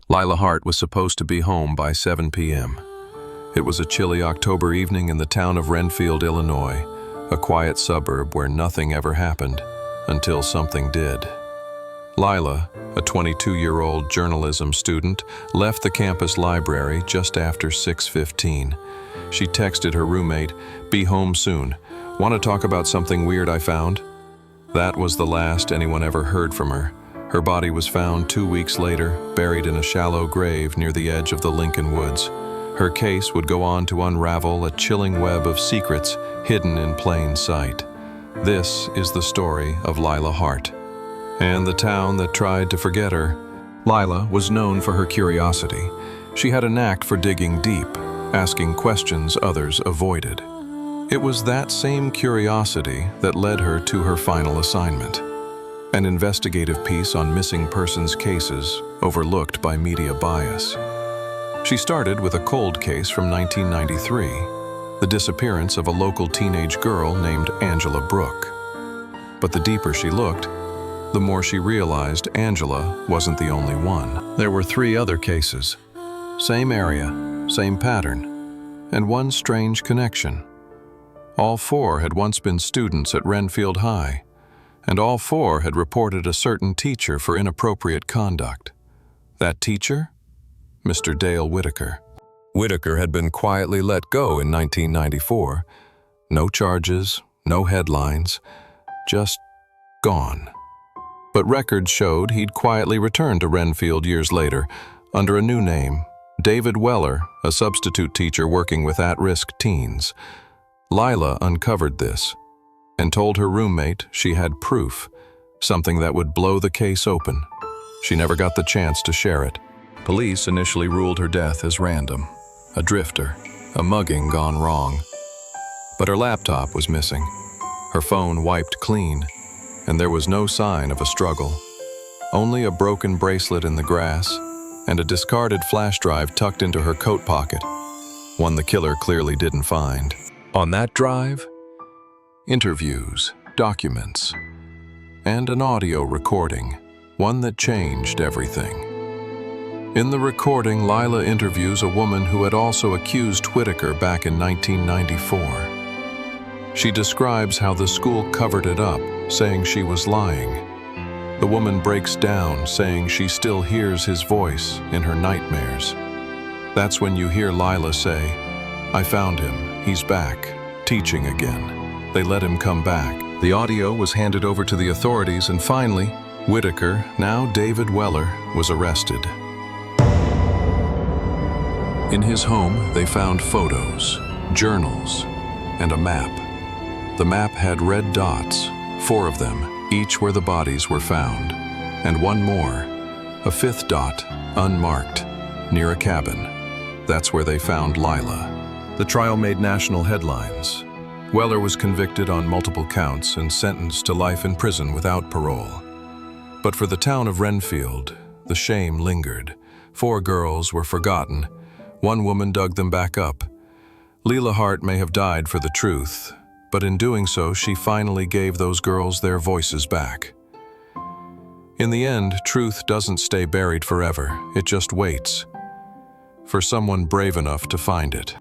Lila Hart was supposed to be home by 7 p.m. It was a chilly October evening in the town of Renfield, Illinois, a quiet suburb where nothing ever happened until something did. Lila, a 22-year-old journalism student, left the campus library just after 6:15. She texted her roommate, "Be home soon. Want to talk about something weird I found?" That was the last anyone ever heard from her. Her body was found 2 weeks later, buried in a shallow grave near the edge of the Lincoln Woods. Her case would go on to unravel a chilling web of secrets hidden in plain sight. This is the story of Lila Hart, and the town that tried to forget her. Lila was known for her curiosity. She had a knack for digging deep, asking questions others avoided. It was that same curiosity that led her to her final assignment, an investigative piece on missing persons cases overlooked by media bias. She started with a cold case from 1993, the disappearance of a local teenage girl named Angela Brooke. But the deeper she looked, the more she realized Angela wasn't the only one. There were 3 other cases, same area, same pattern, and one strange connection. All 4 had once been students at Renfield High, and all 4 had reported a certain teacher for inappropriate conduct. That teacher? Mr. Dale Whitaker. Whitaker had been quietly let go in 1994. No charges, no headlines, just gone. But records showed he'd quietly returned to Renfield years later, under a new name, David Weller, a substitute teacher working with at-risk teens. Lila uncovered this and told her roommate she had proof, something that would blow the case open. She never got the chance to share it. Police initially ruled her death as random, a drifter, a mugging gone wrong. But her laptop was missing, her phone wiped clean, and there was no sign of a struggle. Only a broken bracelet in the grass and a discarded flash drive tucked into her coat pocket, one the killer clearly didn't find. On that drive, interviews, documents, and an audio recording, one that changed everything. In the recording, Lila interviews a woman who had also accused Whitaker back in 1994. She describes how the school covered it up, saying she was lying. The woman breaks down, saying she still hears his voice in her nightmares. That's when you hear Lila say, "I found him, he's back, teaching again." They let him come back. The audio was handed over to the authorities, and finally, Whitaker, now David Weller, was arrested. In his home, they found photos, journals, and a map. The map had red dots, 4 of them, each where the bodies were found, and one more, a 5th dot, unmarked, near a cabin. That's where they found Lila. The trial made national headlines. Weller was convicted on multiple counts and sentenced to life in prison without parole. But for the town of Renfield, the shame lingered. 4 girls were forgotten. One woman dug them back up. Lila Hart may have died for the truth, but in doing so, she finally gave those girls their voices back. In the end, truth doesn't stay buried forever. It just waits for someone brave enough to find it.